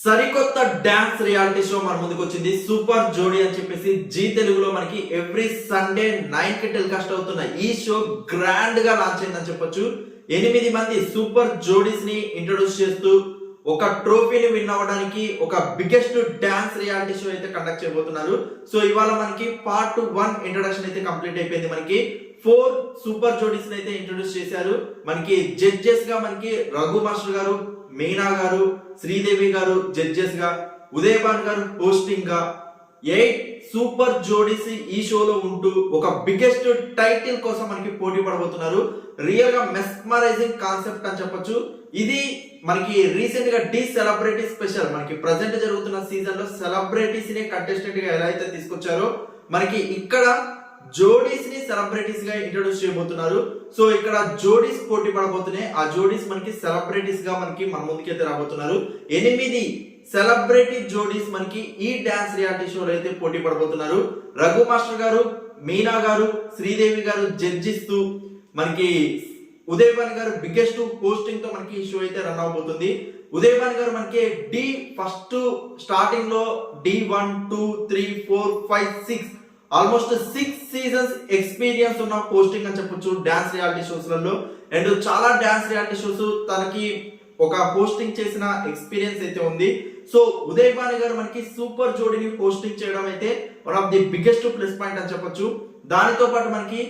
సరికొత్త dance reality show మన ముందుకు వచ్చింది. సూపర్ జోడీ అని చెప్పేసి జీ తెలుగులో మనకి ఎవ్రీ సండే 9 కి టెలికాస్ట్ అవుతున్న ఈ షో గ్రాండ్ గా లాంచ్ అయిందని చెప్పొచ్చు. 8 మంది సూపర్ జోడీస్ ని ఇంట్రొడ్యూస్ చేస్తూ ఒక ట్రోఫీని విన్ అవ్వడానికి ఒక బిగ్గెస్ట్ డాన్స్ రియాలిటీ షో అయితే కండక్ట్ చేయబోతున్నారు. సో ఇవాళ మనకి పార్ట్ 1 ఇంట్రొడక్షన్ అయితే కంప్లీట్ అయిపోయింది. మనకి 4 సూపర్ జోడీస్ అయితే ఇంట్రొడ్యూస్ చేశారు. మనకి జడ్జెస్ గా మనకి రఘు మాస్టర్ గారు, మీనా గారు, శ్రీదేవి గారు జడ్జెస్ గా, ఉదయభాన్ గారు హోస్టింగ్ గా 8 సూపర్ జోడీస్ ఈ షోలో ఉంటూ ఒక బిగ్గెస్ట్ టైటిల్ కోసం మనకి పోటీ పడబోతున్నారు. రియల్ గా మెస్మరైజింగ్ కాన్సెప్ట్ అని చెప్పొచ్చు. ఇది మనకి రీసెంట్ గా డి సెలబ్రిటీ స్పెషల్ మనకి ప్రజెంట్ జరుగుతున్న సీజన్ లో సెలబ్రిటీస్ ని కంటెస్టెంట్ గా ఎలా అయితే తీసుకొచ్చారో మనకి ఇక్కడ జోడీస్ ని సెలబ్రిటీస్ గా ఇంట్రొడ్యూస్ చేయబోతున్నారు. సో ఇక్కడ జోడీస్ పోటీ పడబోతున్నాయి. ఆ జోడీస్ మనకి సెలబ్రిటీస్ గా మనకి మన ముందుకైతే రాబోతున్నారు. 8 సెలబ్రిటీ జోడీస్ మనకి ఈ డాన్స్ రియాలిటీ షోలో అయితే పోటీ పడబోతున్నారు. రఘు మాస్టర్ గారు, మీనా గారు, శ్రీదేవి గారు జడ్జిస్తూ మనకి ఉదయభాన్ గారు బిగ్గెస్ట్ పోస్టింగ్ తో మనకి ఈ షో అయితే రన్ అవబోతుంది. ఉదయభాన్ గారు మనకి డి ఫస్ట్ స్టార్టింగ్ లో D1, 2, 3, 4, 5, 6 ఆల్మోస్ట్ 6 సీజన్స్ ఎక్స్పీరియన్స్ ఉన్న పోస్టింగ్ అని చెప్పొచ్చు డాన్స్ రియాలిటీ షోస్ లలో. అండ్ చాలా డాన్స్ రియాలిటీ షోస్ తనకి ఒక పోస్టింగ్ చేసిన ఎక్స్పీరియన్స్ అయితే ఉంది. సో ఉదయభాన్ గారు మనకి సూపర్ జోడీని పోస్టింగ్ చేయడం అయితే one of the biggest plus point అని చెప్పొచ్చు. దానితో పాటు మనకి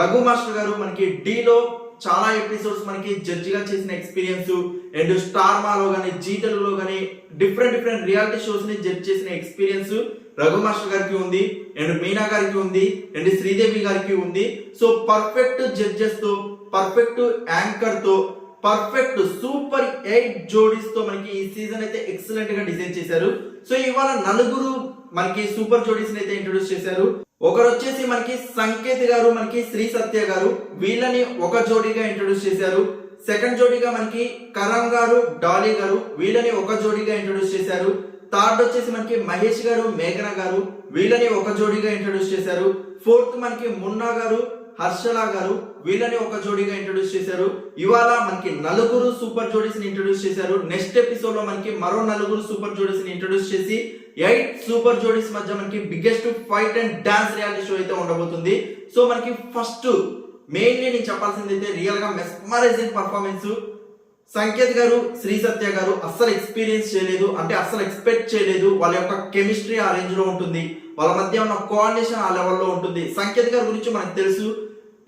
రఘు మాస్టర్ గారు మనకి డీలో చాలా ఎపిసోడ్స్ మనకి జడ్జి గా చేసిన ఎక్స్పీరియన్స్ అండ్ స్టార్ మాలో గానీ, జీ తెలుగులో గానీ డిఫరెంట్ రియాలిటీ షోస్ ని జడ్జ్ చేసిన ఎక్స్పీరియన్స్ రఘు మాస్టర్ గారికి ఉంది, అండ్ మీనా గారికి ఉంది, అండ్ శ్రీదేవి గారికి ఉంది. సో పర్ఫెక్ట్ జడ్జెస్ తో, పర్ఫెక్ట్ యాంకర్ తో, పర్ఫెక్ట్ సూపర్ 8 జోడీస్ తో మనకి ఈ సీజన్ అయితే ఎక్సలెంట్ గా డిజైన్ చేశారు. సో ఇవాళ 4 మనకి సూపర్ జోడీస్ అయితే ఇంట్రొడ్యూస్ చేశారు. ఒకరు వచ్చేసి మనకి సంకేత్ గారు, మనకి శ్రీ సత్య గారు, వీళ్ళని ఒక జోడీగా ఇంట్రొడ్యూస్ చేశారు. సెకండ్ జోడీగా మనకి కరణ్ గారు, డాలీ గారు, వీళ్ళని ఒక జోడీగా ఇంట్రొడ్యూస్ చేశారు. థర్డ్ వచ్చేసి మనకి మహేష్ గారు, మేఘన గారు, వీళ్ళని ఒక జోడీగా ఇంట్రొడ్యూస్ చేశారు. ఫోర్త్ మనకి మున్నా గారు, హర్షలా గారు, వీళ్ళని ఒక జోడీగా ఇంట్రొడ్యూస్ చేశారు. ఇవాళ మనకి 4 సూపర్ జోడీస్ ని ఇంట్రొడ్యూస్ చేశారు. నెక్స్ట్ ఎపిసోడ్ లో మనకి మరో 4 సూపర్ జోడీస్ ని ఇంట్రొడ్యూస్ చేసి 8 సూపర్ జోడీస్ మధ్య మనకి biggest fight and dance reality show అయితే ఉండబోతుంది. సో మనకి ఫస్ట్ మెయిన్లీ నేను చెప్పాల్సింది అయితే రియల్ గా మెస్మరైజింగ్ పర్ఫార్మెన్స్. సంకేత్ గారు, శ్రీ సత్య గారు అస్సలు ఎక్స్పీరియన్స్ చేయలేదు, అంటే అస్సలు ఎక్స్పెక్ట్ చేయలేదు. వాళ్ళ యొక్క కెమిస్ట్రీ ఆ రేంజ్ లో ఉంటుంది, వాళ్ళ మధ్య ఉన్న కోఆర్డినేషన్ ఆ లెవెల్లో ఉంటుంది. సంకేత్ గారి గురించి మనకు తెలుసు,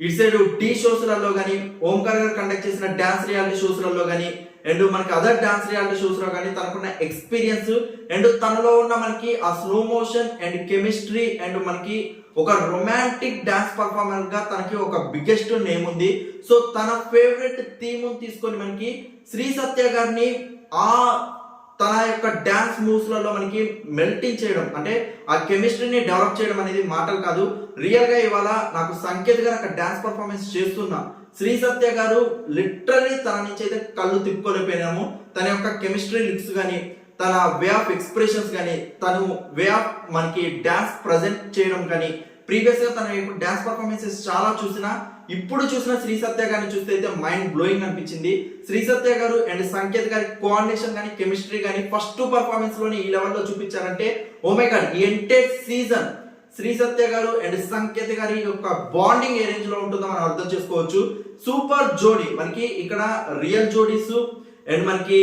ఇటు సైడ్ డి షోస్ లలో గానీ, ఓంకార్ గారు కండక్ట్ చేసిన డాన్స్ రియాలిటీ షోస్ లలో గానీ, అండ్ మనకి అదర్ డాన్స్ రియాలిటీ షోస్ లో కానీ తనకున్న ఎక్స్పీరియన్స్ అండ్ తనలో ఉన్న మనకి ఆ slow motion and chemistry and మనకి ఒక రొమాంటిక్ డాన్స్ పర్ఫార్మర్ గా తనకి ఒక బిగ్గెస్ట్ నేమ్ ఉంది. సో తన ఫేవరెట్ థీమ్ తీసుకొని మనకి శ్రీ సత్య గారిని ఆ తన యొక్క డాన్స్ మూవ్స్ లలో మనకి మెల్టింగ్ చేయడం, అంటే ఆ కెమిస్ట్రీని డెవలప్ చేయడం అనేది మాటలు కాదు. రియల్ గా ఇవాళ నాకు సంకేత్ గారు అక్కడ డాన్స్ పర్ఫార్మెన్స్ చేస్తున్నా, శ్రీ సత్య గారు లిటరలీ తన నుంచి అయితే కళ్ళు తిప్పుకోలేకపోయినాము. తన యొక్క కెమిస్ట్రీ లిప్స్ కానీ, తన వే ఆఫ్ ఎక్స్ప్రెషన్స్ కానీ, తను వే ఆఫ్ మనకి డాన్స్ ప్రజెంట్ చేయడం కానీ, ప్రీవియస్ గా తన యొక్క డాన్స్ పర్ఫార్మెన్సెస్ చాలా చూసినా, ఇప్పుడు చూసిన శ్రీ సత్య గారిని చూస్తే అయితే మైండ్ బ్లోయింగ్ అనిపించింది. శ్రీ సత్య గారు అండ్ సంకేత్ గారి కోఆర్డినేషన్ కానీ, కెమిస్ట్రీ కానీ ఫస్ట్ పర్ఫార్మెన్స్ లోని ఈ లెవెల్లో చూపించారంటే ఓ మై గాడ్, ఈ ఎంటైర్ సీజన్ శ్రీ సత్య గారు అండ్ సంకేత్ గారి యొక్క బాండింగ్ ఏ రేంజ్ లో ఉంటుందో మనం అర్థం చేసుకోవచ్చు. సూపర్ జోడీ మనకి ఇక్కడ రియల్ జోడీస్ అండ్ మనకి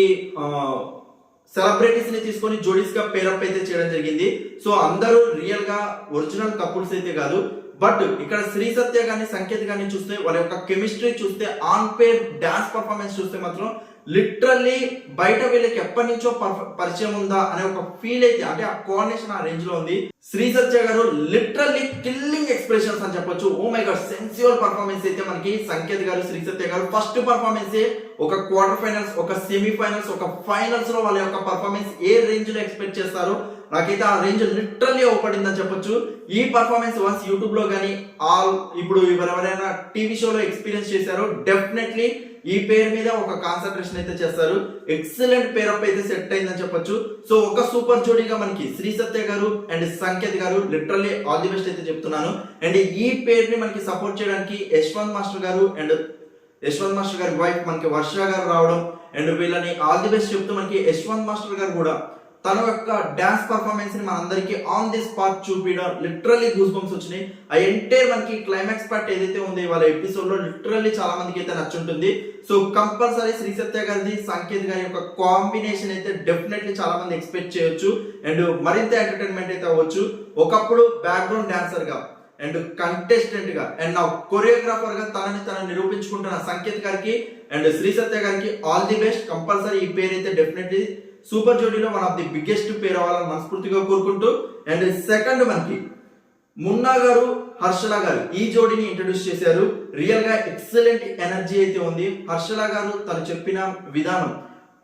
సెలబ్రిటీస్ ని తీసుకొని జోడీస్ గా పేరప్ అయితే చేయడం జరిగింది. సో అందరూ రియల్ గా ఒరిజినల్ కపుల్స్ అయితే కాదు. బట్ ఇక్కడ శ్రీ సత్య గాని, సంకేత్ గాని చూస్తే వాళ్ళ యొక్క కెమిస్ట్రీ చూస్తే, ఆన్ పేర్ డాన్స్ పర్ఫార్మెన్స్ చూస్తే మాత్రం లిటరల్లీ బయట వీళ్ళకి ఎప్పటి నుంచో పరిచయం ఉందా అనే ఒక ఫీల్ అయితే, అంటే ఆ కోఆర్డినేషన్ ఆ రేంజ్ లో ఉంది. శ్రీ సత్య గారు లిటరల్లీ కిల్లింగ్ ఎక్స్ప్రెషన్స్ అని చెప్పొచ్చు. ఓ మై గాడ్, సెన్సివల్ పర్ఫార్మెన్స్ అయితే మనకి సంకేత్ గారు, శ్రీ సత్య గారు ఫస్ట్ పర్ఫార్మెన్స్ ఒక క్వార్టర్ ఫైనల్స్, ఒక సెమీ ఫైనల్స్, ఒక ఫైనల్స్ లో వాళ్ళ యొక్క పర్ఫార్మెన్స్ ఏ రేంజ్ లో ఎక్స్పెక్ట్ చేస్తారు, నాకైతే ఆ రేంజ్ లిటరల్లీ ఓపడిందని చెప్పొచ్చు. ఈ పర్ఫార్మెన్స్ వన్స్ యూట్యూబ్ లో కానీ ఇప్పుడు ఎవరెవరైనా టీవీ షోలో ఎక్స్పీరియన్స్ చేశారో డెఫినెట్లీ ఈ పేరు మీద ఒక కాన్సన్ట్రేషన్ అయితే చేస్తారు. ఎక్సలెంట్ పేరప్ అయితే సెట్ అయిందని చెప్పొచ్చు. సో ఒక సూపర్ జోడీగా మనకి శ్రీ సత్య గారు అండ్ సంకేత్ గారు లిటరల్లీ ఆల్ ది బెస్ట్ అయితే చెప్తున్నాను. అండ్ ఈ పేరుని మనకి సపోర్ట్ చేయడానికి యశ్వంత్ మాస్టర్ గారు అండ్ యశ్వంత్ మాస్టర్ గారి వైఫ్ మనకి వర్ష గారు రావడం, అండ్ వీళ్ళని ఆల్ ది బెస్ట్ చెప్తూ మనకి యశ్వంత్ మాస్టర్ గారు కూడా తన యొక్క డాన్స్ పర్ఫార్మెన్స్ ని మనందరికీ ఆన్ ది స్పాట్ చూపించడం లిటరల్లీ గూస్ బంప్స్ వచ్చినాయి. ఆ ఎంటైర్ మనకి క్లైమాక్స్ పార్ట్ ఏదైతే ఉంది వాళ్ళ ఎపిసోడ్ లో లిటరల్లీ చాలా మందికి అయితే నచ్చుంటుంది. సో కంపల్సరీ శ్రీ సత్య గారిది సంకేత్ గారి యొక్క కాంబినేషన్ అయితే డెఫినెట్లీ చాలా మంది ఎక్స్పెక్ట్ చేయొచ్చు అండ్ మరింత ఎంటర్టైన్మెంట్ అయితే అవ్వచ్చు. ఒకప్పుడు బ్యాక్గ్రౌండ్ డాన్సర్ గా అండ్ కంటెస్టెంట్ గా అండ్ నా కొరియోగ్రాఫర్ గా తనని నిరూపించుకుంటున్న సంకేత్ గారికి అండ్ శ్రీ సత్య గారికి ఆల్ ది బెస్ట్. కంపల్సరీ ఈ పేరు అయితే డెఫినెట్లీ సూపర్ జోడీలో వన్ ఆఫ్ ది బిగ్గెస్ట్ పేరు అవ్వాలని మనస్ఫూర్తిగా కోరుకుంటూ అండ్ సెకండ్ మనకి మున్నా గారు హర్షల గారు ఈ జోడీని ఇంట్రడ్యూస్ చేశారు. రియల్ గా ఎక్సలెంట్ ఎనర్జీ అయితే ఉంది. హర్షల గారు తను చెప్పిన విధానం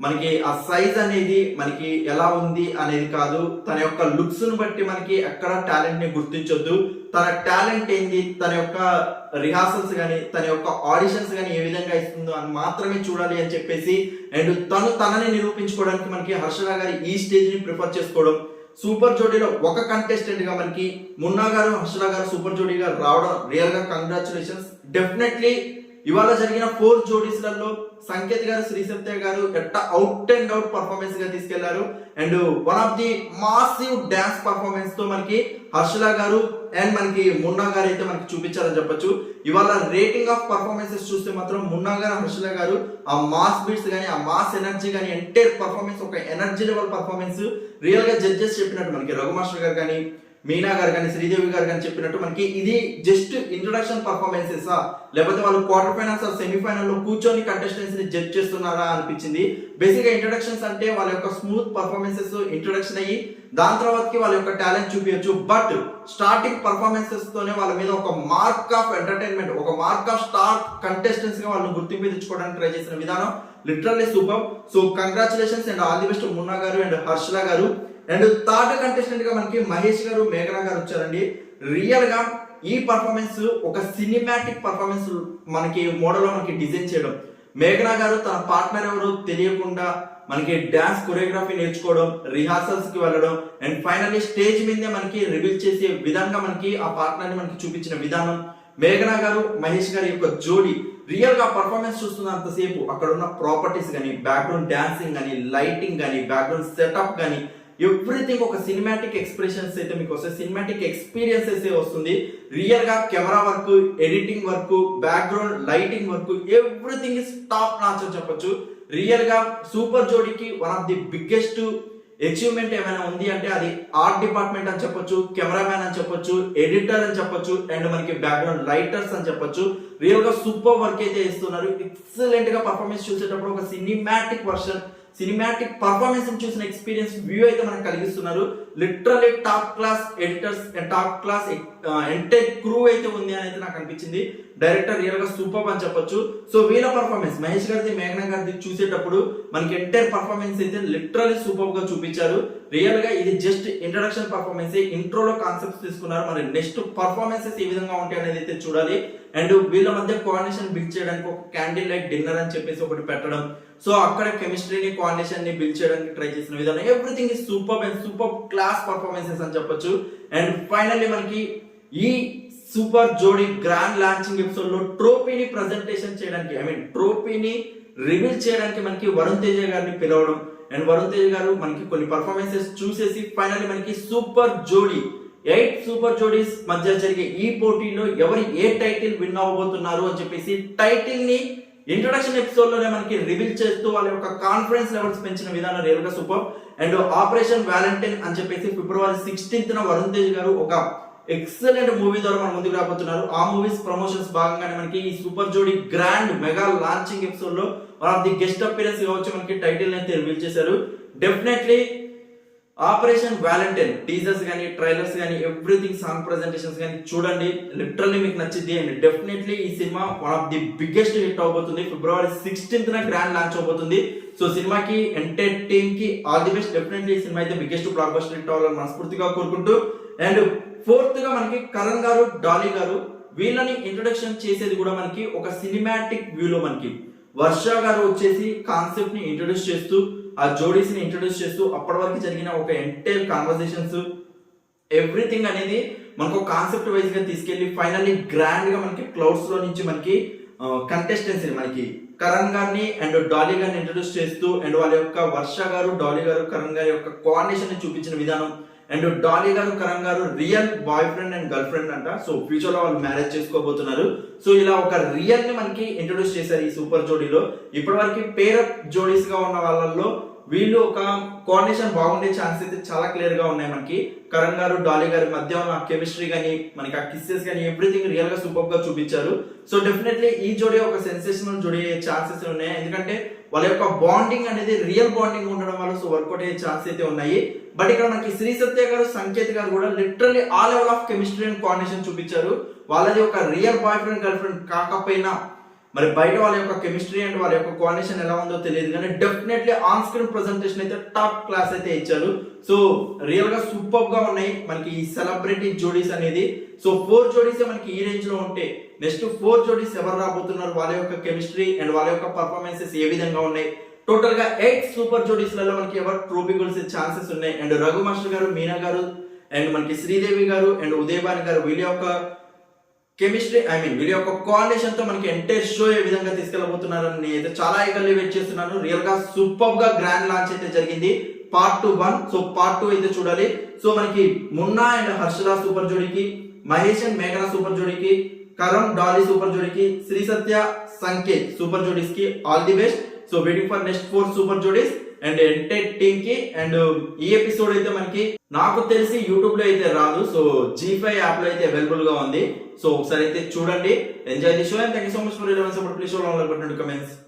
మనకి ఆ సైజ్ అనేది మనకి ఎలా ఉంది అనేది కాదు, తన యొక్క లుక్స్ ను బట్టి మనకి ఎక్కడ టాలెంట్ ని గుర్తించొద్దు. తన టాలెంట్ ఏంది, తన యొక్క రిహార్సల్స్ గానీ తన యొక్క ఆడిషన్స్ గానీ ఏ విధంగా ఇస్తుందో అని మాత్రమే చూడాలి అని చెప్పేసి అండ్ తనని నిరూపించుకోవడానికి మనకి హర్షల గారి ఈ స్టేజ్ ని ప్రిఫర్ చేసుకోవడం. సూపర్ జోడీలో ఒక కంటెస్టెంట్ గా మనకి మున్నా గారు హర్షల గారు సూపర్ జోడీగా రావడం రియల్ గా కంగ్రాచులేషన్స్. డెఫినెట్లీ ఇవాళ జరిగిన 4 జోడీస్లలో సంకేత్ గారు శ్రీ సత్య గారు అవుట్ అండ్ అవుట్ పర్ఫార్మెన్స్ గా తీసుకెళ్లారు and one of the massive dance performance తో మనకి హర్షల గారు అండ్ మనకి మున్నా గారు అయితే మనకి చూపించారని చెప్పొచ్చు. ఇవాళ రేటింగ్ ఆఫ్ పర్ఫార్మెన్సెస్ చూస్తే మాత్రం మున్నా గారు హర్షల గారు ఆ మాస్ బీట్స్ గానీ ఆ మాస్ ఎనర్జీ గానీ ఎంటైర్ పర్ఫార్మెన్స్ ఒక ఎనర్జీ లెవెల్ పర్ఫార్మెన్స్ రియల్ గా జడ్జెస్ చెప్పినట్టు మనకి రఘు మాస్టర్ గారు కానీ మీనా గారు కానీ శ్రీదేవి గారు కానీ చెప్పినట్టు మనకి ఇది జస్ట్ ఇంట్రొడక్షన్ పర్ఫార్మెన్సెస్ లేకపోతే వాళ్ళు క్వార్టర్ ఫైనల్స్ సెమీఫైనల్ లో కూర్చొని కంటెస్టెంట్స్ ని జడ్జ్ చేస్తున్నారా అనిపించింది. బేసిక్ గా ఇంట్రొడక్షన్స్ అంటే వాళ్ళ యొక్క స్మూత్ పర్ఫార్మెన్సెస్ ఇంట్రొడక్షన్ అయ్యి దాని తర్వాతకి వాళ్ళ యొక్క టాలెంట్ చూపించచ్చు. బట్ స్టార్టింగ్ పర్ఫార్మెన్సెస్ తోనే వాళ్ళ మీద ఒక మార్క్ ఆఫ్ ఎంటర్టైన్మెంట్ ఒక మార్క్ ఆఫ్ స్టార్ కంటెస్టెంట్స్ గా వాళ్ళు గుర్తింపు తెచ్చుకోవడానికి ట్రై చేసిన విధానం literally super. So congratulations and all the best Munna గారు అండ్ హర్షల గారు. అండ్ థర్డ్ కంటెస్టెంట్ గా మనకి మహేష్ గారు మేఘనా గారు వచ్చారండి. రియల్ గా ఈ పర్ఫార్మెన్స్ ఒక సినిమాటిక్ పర్ఫార్మెన్స్ మనకి మోడల్ లో మనకి డిజైన్ చేయడం. మేఘనా గారు తన పార్ట్నర్ ఎవరో తెలియకుండా మనకి డాన్స్ కొరియోగ్రఫీ నేర్చుకోవడం, రిహార్సల్స్ కి వెళ్ళడం అండ్ ఫైనల్లీ స్టేజ్ మీదే మనకి రివీల్ చేసే విధంగా మనకి ఆ పార్ట్నర్ ని మనకి చూపించిన విధానం. మేఘనా గారు మహేష్ గారి యొక్క జోడీ రియల్ గా పర్ఫార్మెన్స్ చూస్తున్నంతసేపు అక్కడ ఉన్న ప్రాపర్టీస్ గానీ బ్యాక్గ్రౌండ్ డాన్సింగ్ గానీ లైటింగ్ గానీ బ్యాక్గ్రౌండ్ సెటప్ గానీ ఎవ్రీథింగ్ ఒక సినిమాటిక్ ఎక్స్ప్రెషన్స్ అయితే మీకు వస్తాయి, సినిమాటిక్ ఎక్స్పీరియన్స్ అయితే వస్తుంది. రియల్ గా camera work, editing work, background lighting work everything is top notch అని చెప్పొచ్చు. రియల్ గా సూపర్ జోడీకి one of the biggest achievement ఏమైనా ఉంది అంటే అది ఆర్ట్ డిపార్ట్మెంట్ అని చెప్పొచ్చు, కెమెరామ్యాన్ అని చెప్పొచ్చు, ఎడిటర్ అని చెప్పొచ్చు అండ్ మనకి బ్యాక్గ్రౌండ్ రైటర్స్ అని చెప్పొచ్చు. రియల్ గా సూపర్ వర్క్ అయితే ఇస్తున్నారు. ఎక్సలెంట్ గా పర్ఫార్మెన్స్ చూసేటప్పుడు ఒక సినిమాటిక్ వర్షన్ సినిమాటిక్ పర్ఫార్మెన్స్ చూసిన ఎక్స్పీరియన్స్ వ్యూ అయితే మనకు కలిగిస్తున్నారు. Literally top class editors and top class entire crew అయితే ఉంది అని అయితే నాకు అనిపించింది. డైరెక్టర్ రియల్ గా సూపర్ అని చెప్పొచ్చు. సో వీళ్ళ పర్ఫార్మెన్స్ మహేష్ గారిది మేఘనా గారిది చూసేటప్పుడు మనకి ఎంటైర్ పర్ఫార్మెన్స్ అయితే లిటరల్లీ సూపర్ గా చూపించారు. రియల్ గా ఇది జస్ట్ ఇంట్రడక్షన్ పర్ఫార్మెన్స్, ఇంట్రోలో కాన్సెప్ట్స్ తీసుకున్నారు. మరి నెక్స్ట్ పర్ఫార్మెన్సెస్ ఏ విధంగా ఉంటాయి అనేది అయితే చూడాలి. అండ్ వీళ్ళ మధ్య కోఆర్డినేషన్ బిల్డ్ చేయడానికి ఒక క్యాండిల్ లైట్ డిన్నర్ అని చెప్పేసి ఒకటి పెట్టడం, సో అక్కడ కెమిస్ట్రీని కోఆర్డినేషన్ ని బిల్డ్ చేయడానికి ట్రై చేసిన విధానం everything is super and super class performances అని చెప్పొచ్చు. అండ్ ఫైనల్లీ మనకి ఈ super Jodi grand launching episode లో ట్రోఫీని ప్రెజెంటేషన్ చేయడానికి ట్రోఫీని రివీల్ చేయడానికి మనకి వరుణ్ తేజ గారిని పిలవడం అండ్ వరుణ్ తేజ గారు మనకి కొన్ని పర్ఫార్మెన్సెస్ చూసేసి ఫైనల్లీ మనకి సూపర్ జోడీ 8 సూపర్ జోడీస్ మధ్య జరిగే ఈ పోటీలో ఎవరు ఏ టైటిల్ విన్ అవ్వబోతున్నారు అని చెప్పేసి టైటిల్ ని ఇంట్రొడక్షన్ ఎపిసోడ్ లోనే మనకి రివీల్ చేస్తూ వాళ్ళ యొక్క కాన్ఫిడెన్స్ లెవెల్స్ పెంచిన విధానం రియల్ గా సూపర్. అండ్ ఆపరేషన్ వ్యాలంటైన్ అని చెప్పేసి ఫిబ్రవరి 16th వరుణ్ తేజ్ గారు ఒక ఎక్సలెంట్ మూవీ ద్వారా మన ముందుకు రాబోతున్నారు. ఆ మూవీస్ ప్రమోషన్స్ భాగంగానే మనకి ఈ super Jodi grand mega launching episode లో one of the guest appearance గా వచ్చి మనకి టైటిల్ అయితే రివీల్ చేశారు. డెఫినెట్లీ ఆపరేషన్ వ్యాలంటైన్ టీజర్స్ గానీ ట్రైలర్స్ గానీ ఎవ్రీథింగ్ సాంగ్ ప్రెజెంటేషన్స్ గానీ చూడండి, లిటరల్లీ మీకు నచ్చింది. అండ్ డెఫినెట్లీ ఈ cinema one of the biggest hit అవబోతుంది. ఫిబ్రవరి 16th గ్రాండ్ లాంచ్ అవబోతుంది. సో సినిమాకి ఎంటైర్ టీమ్ కి ఆల్ ది బెస్ట్. డెఫినెట్లీ ఈ సినిమా అయితే బిగ్గెస్ట్ బ్లాక్ బస్టర్ హిట్ అవ్వాలని మనస్ఫూర్తిగా కోరుకుంటూ అండ్ 4th గా మనకి కరణ్ గారు డాలీ గారు వీళ్ళని ఇంట్రొడక్షన్ చేసేది కూడా మనకి ఒక సినిమాటిక్ వ్యూలో మనకి వర్ష గారు వచ్చేసి కాన్సెప్ట్ ని ఇంట్రొడ్యూస్ చేస్తూ ఆ జోడీస్ ని ఇంట్రొడ్యూస్ చేస్తూ అప్పటి వరకు జరిగిన ఒక ఎంటైర్ కాన్వర్సేషన్స్ ఎవ్రీథింగ్ అనేది మనకు కాన్సెప్ట్ వైజ్ గా తీసుకెళ్లి ఫైనల్లీ గ్రాండ్ గా మనకి క్లౌడ్స్ లో నుంచి మనకి కంటెస్టెన్స్ మనకి కరణ్ గారిని అండ్ డాలీ గారిని ఇంట్రొడ్యూస్ చేస్తూ అండ్ వాళ్ళ యొక్క వర్ష గారు, డాలీ గారు, కరణ్ గారి యొక్క కోఆర్డినేషన్ ని చూపించిన విధానం అండ్ డాలీ గారు, కరణ్ గారు real boy friend and girl friend అంట. సో ఫ్యూచర్ లో వాళ్ళు మ్యారేజ్ చేసుకోబోతున్నారు. సో ఇలా ఒక రియల్ ని మనకి ఇంట్రొడ్యూస్ చేశారు ఈ సూపర్ జోడీలో. ఇప్పటి వరకు పేరప్ జోడీస్ గా ఉన్న వాళ్ళల్లో వీళ్ళు ఒక కోఆర్డినేషన్ బాగుండే ఛాన్స్ అయితే చాలా క్లియర్ గా ఉన్నాయి మనకి. కరణ్ గారు, డాలీ గారి మధ్య ఉన్న కెమిస్ట్రీ గానీ, మనకి ఆ కిస్సెస్ గానీ ఎవ్రీథింగ్ రియల్ గా సూపర్ గా చూపించారు. సో డెఫినెట్లీ ఈ జోడీ ఒక సెన్సేషనల్ జోడీ అయ్యే ఛాన్సెస్ ఉన్నాయి. ఎందుకంటే వాళ్ళ యొక్క బాండింగ్ అనేది రియల్ బాండింగ్ ఉండడం వల్ల సో వర్కౌట్ అయ్యే ఛాన్స్ అయితే ఉన్నాయి. బట్ ఇక్కడ మనకి శ్రీ సత్య గారు, సంకేత్ గారు కూడా లిటరల్లీ ఆ level of chemistry and coordination చూపించారు. వాళ్ళది ఒక real boy friend girl friend కాకపోయినా మరి బయట వాళ్ళ యొక్క కెమిస్ట్రీ అండ్ వాళ్ళ యొక్క కోఆర్డినేషన్ ఎలా ఉందో తెలియదు కానీ డెఫినెట్లీ ఆన్ స్క్రీన్ ప్రెజెంటేషన్ అయితే టాప్ క్లాస్ అయితే ఇచ్చారు. సో రియల్ గా సూపర్ గా ఉన్నాయి మనకి ఈ సెలబ్రిటీ జోడీస్ అనేది. సో 4 జోడీస్ మనకి ఈ రేంజ్ లో ఉంటే నెక్స్ట్ 4 జోడీస్ ఎవరు రాబోతున్నారు, వాళ్ళ యొక్క కెమిస్ట్రీ అండ్ వాళ్ళ యొక్క పర్ఫార్మెన్సెస్ ఏ విధంగా ఉన్నాయి, టోటల్ గా 8 సూపర్ జోడీస్ లలో మనకి ఎవరు ట్రోఫీ గెలిచే ఛాన్సెస్ ఉన్నాయి. అండ్ రఘు మాస్టర్ గారు, మీనా గారు అండ్ మనకి శ్రీదేవి గారు అండ్ ఉదయభాను గారు వీళ్ళ యొక్క కెమిస్ట్రీ వీళ్ళ యొక్క కోఆర్డినేషన్ తో మనకి ఎంటైర్ షో ఏ విధంగా తీసుకెళ్లబోతున్నారని నేను అయితే చాలా ఈగర్లీ వెయిట్ చేస్తున్నాను. రియల్ గా సూపర్ గా గ్రాండ్ లాంచ్ అయితే జరిగింది పార్ట్ 1. సో పార్ట్ 2 అయితే చూడాలి. సో మనకి మున్నా అండ్ హర్షద సూపర్ జోడీకి, మహేష్ అండ్ మేఘనా సూపర్ జోడీకి, కరణ్ డాలీ సూపర్ జోడీకి, శ్రీ సత్య సంకేత్ సూపర్ జోడీస్ కి all the best. So waiting for next 4 super జోడీస్ అండ్ ఎంటైర్ టీమ్ కి. అండ్ ఈ ఎపిసోడ్ అయితే మనకి నాకు తెలిసి యూట్యూబ్ లో అయితే రాదు. సో G5 యాప్ లో అయితే అవైలబుల్ గా ఉంది. సో ఒకసారి అయితే చూడండి, enjoy the show and thank you so much for your support. Please show like button, comments.